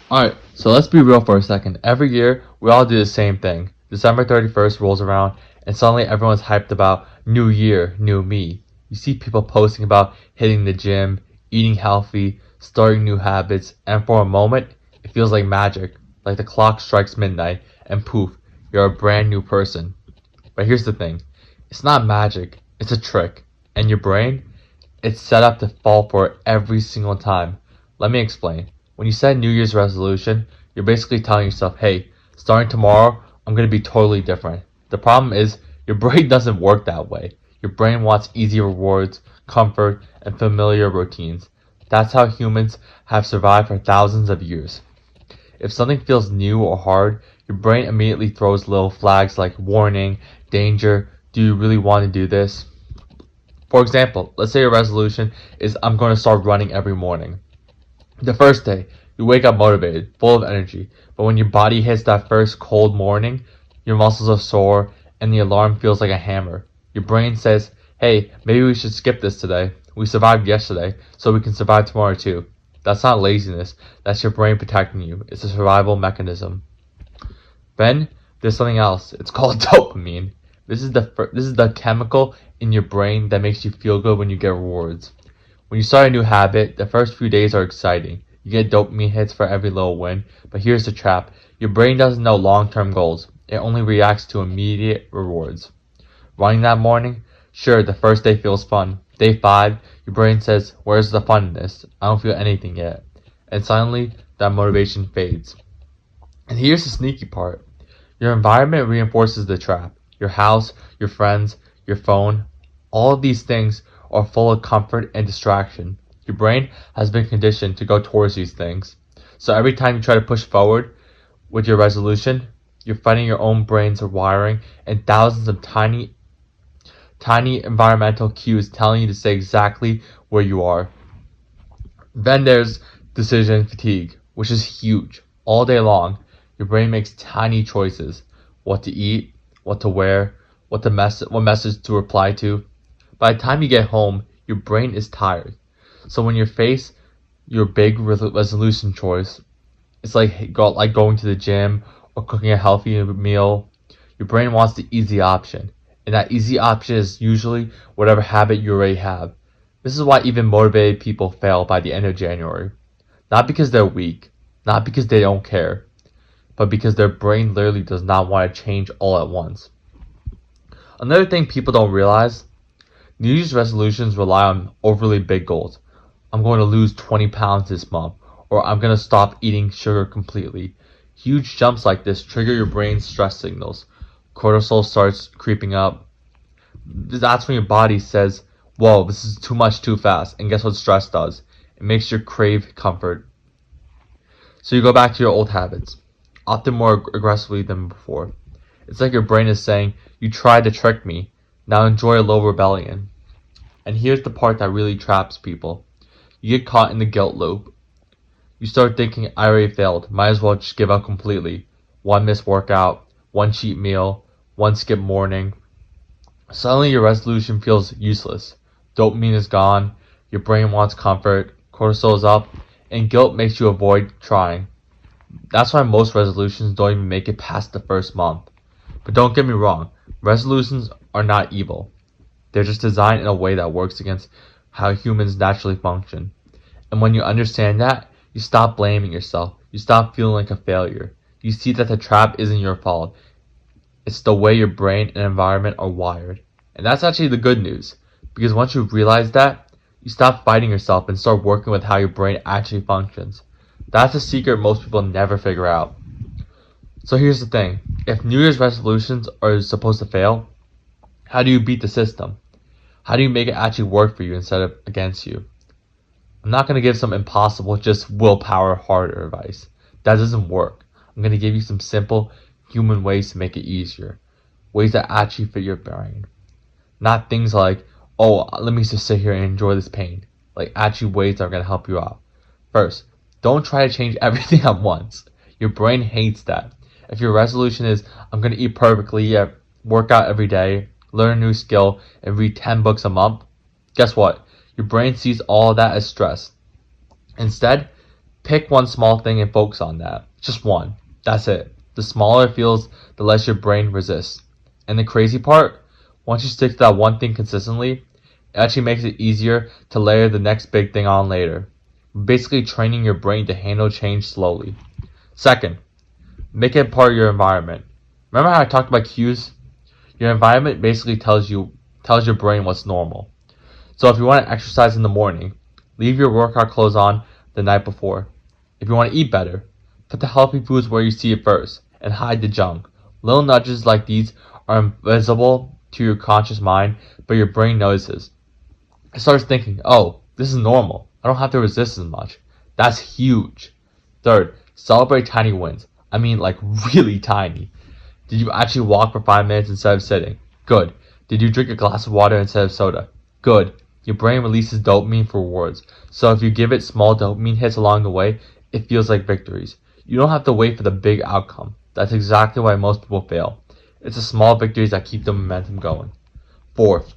Alright, so let's be real for a second. Every year, we all do the same thing. December 31st rolls around, and suddenly everyone's hyped about New Year, New Me. You see people posting about hitting the gym, eating healthy, starting new habits, and for a moment, it feels like magic. Like the clock strikes midnight, and poof, you're a brand new person. But here's the thing, it's not magic, it's a trick. And your brain, it's set up to fall for it every single time. Let me explain. When you set a New Year's resolution, you're basically telling yourself, hey, starting tomorrow, I'm going to be totally different. The problem is, your brain doesn't work that way. Your brain wants easy rewards, comfort, and familiar routines. That's how humans have survived for thousands of years. If something feels new or hard, your brain immediately throws little flags like warning, danger, do you really want to do this? For example, let's say your resolution is I'm going to start running every morning. The first day, you wake up motivated, full of energy, but when your body hits that first cold morning, your muscles are sore and the alarm feels like a hammer. Your brain says, hey, maybe we should skip this today. We survived yesterday, so we can survive tomorrow too. That's not laziness, that's your brain protecting you. It's a survival mechanism. Then there's something else. It's called dopamine. This is the chemical in your brain that makes you feel good when you get rewards. When you start a new habit, the first few days are exciting. You get dopamine hits for every little win, but here's the trap. Your brain doesn't know long-term goals. It only reacts to immediate rewards. Running that morning? Sure, the first day feels fun. Day 5, your brain says, where's the fun in this? I don't feel anything yet. And suddenly, that motivation fades. And here's the sneaky part. Your environment reinforces the trap. Your house, your friends, your phone, all of these things are full of comfort and distraction. Your brain has been conditioned to go towards these things. So every time you try to push forward with your resolution, you're fighting your own brain's wiring and thousands of tiny environmental cues telling you to stay exactly where you are. Then there's decision fatigue, which is huge. All day long, your brain makes tiny choices: what to eat, what to wear, what message to reply to. By the time you get home, your brain is tired. So when you face your big resolution choice, it's like going to the gym or cooking a healthy meal. Your brain wants the easy option, and that easy option is usually whatever habit you already have. This is why even motivated people fail by the end of January. Not because they're weak, not because they don't care, but because their brain literally does not want to change all at once. Another thing people don't realize, New Year's resolutions rely on overly big goals. I'm going to lose 20 pounds this month, or I'm going to stop eating sugar completely. Huge jumps like this trigger your brain's stress signals. Cortisol starts creeping up. That's when your body says, whoa, this is too much too fast. And guess what stress does? It makes you crave comfort. So you go back to your old habits, often more aggressively than before. It's like your brain is saying, you tried to trick me. Now enjoy a little rebellion. And here's the part that really traps people. You get caught in the guilt loop. You start thinking, I already failed. Might as well just give up completely. One missed workout, one cheat meal, one skip morning. Suddenly your resolution feels useless. Dopamine is gone. Your brain wants comfort. Cortisol is up. And guilt makes you avoid trying. That's why most resolutions don't even make it past the first month. But don't get me wrong. Resolutions are not evil. They're just designed in a way that works against how humans naturally function. And when you understand that, you stop blaming yourself. You stop feeling like a failure. You see that the trap isn't your fault. It's the way your brain and environment are wired. And that's actually the good news. Because once you realize that, you stop fighting yourself and start working with how your brain actually functions. That's a secret most people never figure out. So here's the thing. If New Year's resolutions are supposed to fail, how do you beat the system? How do you make it actually work for you instead of against you? I'm not going to give some impossible, just willpower harder advice. That doesn't work. I'm going to give you some simple human ways to make it easier. Ways that actually fit your brain. Not things like, oh, let me just sit here and enjoy this pain. Like actually ways that are going to help you out. First, don't try to change everything at once. Your brain hates that. If your resolution is, I'm going to eat perfectly, work out every day, learn a new skill, and read 10 books a month, guess what? Your brain sees all of that as stress. Instead, Pick one small thing and focus on that. Just one. That's it. The smaller it feels, the less your brain resists. And the crazy part, once you stick to that one thing consistently, it actually makes it easier to layer the next big thing on later. Basically training your brain to handle change slowly. Second, make it part of your environment. Remember how I talked about cues? Your environment basically tells your brain what's normal. So if you want to exercise in the morning, leave your workout clothes on the night before. If you want to eat better, put the healthy foods where you see it first and hide the junk. Little nudges like these are invisible to your conscious mind, but your brain notices. It starts thinking, oh, this is normal. I don't have to resist as much. That's huge. Third, celebrate tiny wins. I mean, like really tiny. Did you actually walk for 5 minutes instead of sitting? Good. Did you drink a glass of water instead of soda? Good. Your brain releases dopamine for rewards. So if you give it small dopamine hits along the way, it feels like victories. You don't have to wait for the big outcome. That's exactly why most people fail. It's the small victories that keep the momentum going. Fourth,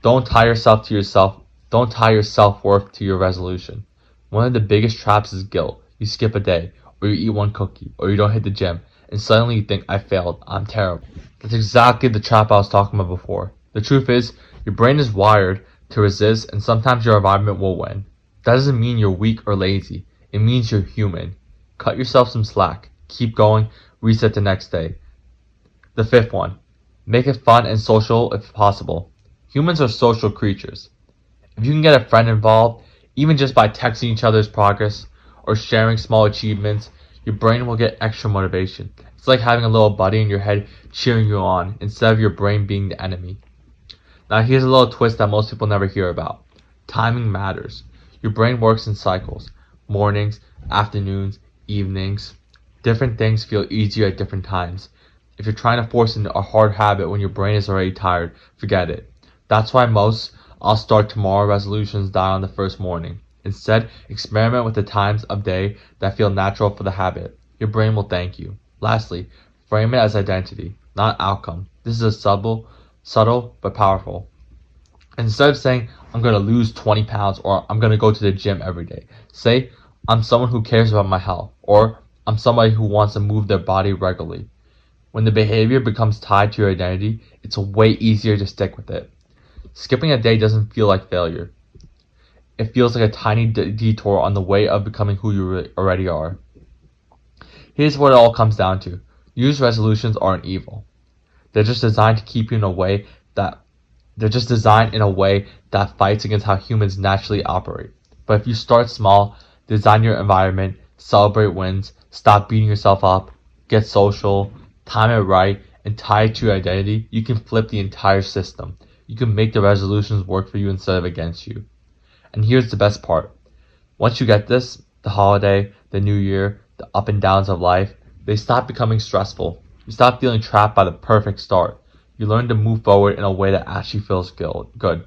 don't tie your self-worth to your resolution. One of the biggest traps is guilt. You skip a day, or you eat one cookie, or you don't hit the gym, and suddenly you think, I failed, I'm terrible. That's exactly the trap I was talking about before. The truth is, your brain is wired to resist, and sometimes your environment will win. That doesn't mean you're weak or lazy. It means you're human. Cut yourself some slack. Keep going. Reset the next day. The fifth one, make it fun and social if possible. Humans are social creatures. If you can get a friend involved, even just by texting each other's progress or sharing small achievements, your brain will get extra motivation. It's like having a little buddy in your head cheering you on instead of your brain being the enemy. Now here's a little twist that most people never hear about. Timing matters. Your brain works in cycles. Mornings, afternoons, evenings. Different things feel easier at different times. If you're trying to force into a hard habit when your brain is already tired, forget it. That's why most I'll start tomorrow resolutions die on the first morning. Instead, experiment with the times of day that feel natural for the habit. Your brain will thank you. Lastly, frame it as identity, not outcome. This is a subtle but powerful. Instead of saying, I'm going to lose 20 pounds or I'm going to go to the gym every day, say, I'm someone who cares about my health or I'm somebody who wants to move their body regularly. When the behavior becomes tied to your identity, it's way easier to stick with it. Skipping a day doesn't feel like failure. It feels like a tiny detour on the way of becoming who you already are. Here's what it all comes down to. New Year's resolutions aren't evil. They're just designed to keep you in a way that fights against how humans naturally operate. But if you start small, design your environment, celebrate wins, stop beating yourself up, get social, time it right, and tie it to your identity, you can flip the entire system. You can make the resolutions work for you instead of against you. And here's the best part. Once you get this, the holiday, the new year, the up and downs of life, they stop becoming stressful. You stop feeling trapped by the perfect start. You learn to move forward in a way that actually feels good.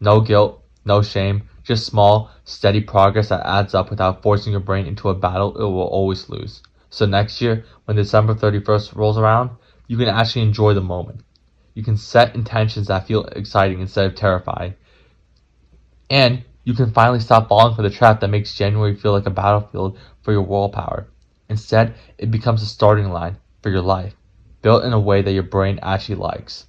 No guilt, no shame, just small, steady progress that adds up without forcing your brain into a battle it will always lose. So next year, when December 31st rolls around, you can actually enjoy the moment. You can set intentions that feel exciting instead of terrifying. And you can finally stop falling for the trap that makes January feel like a battlefield for your willpower. Instead, it becomes a starting line for your life, built in a way that your brain actually likes.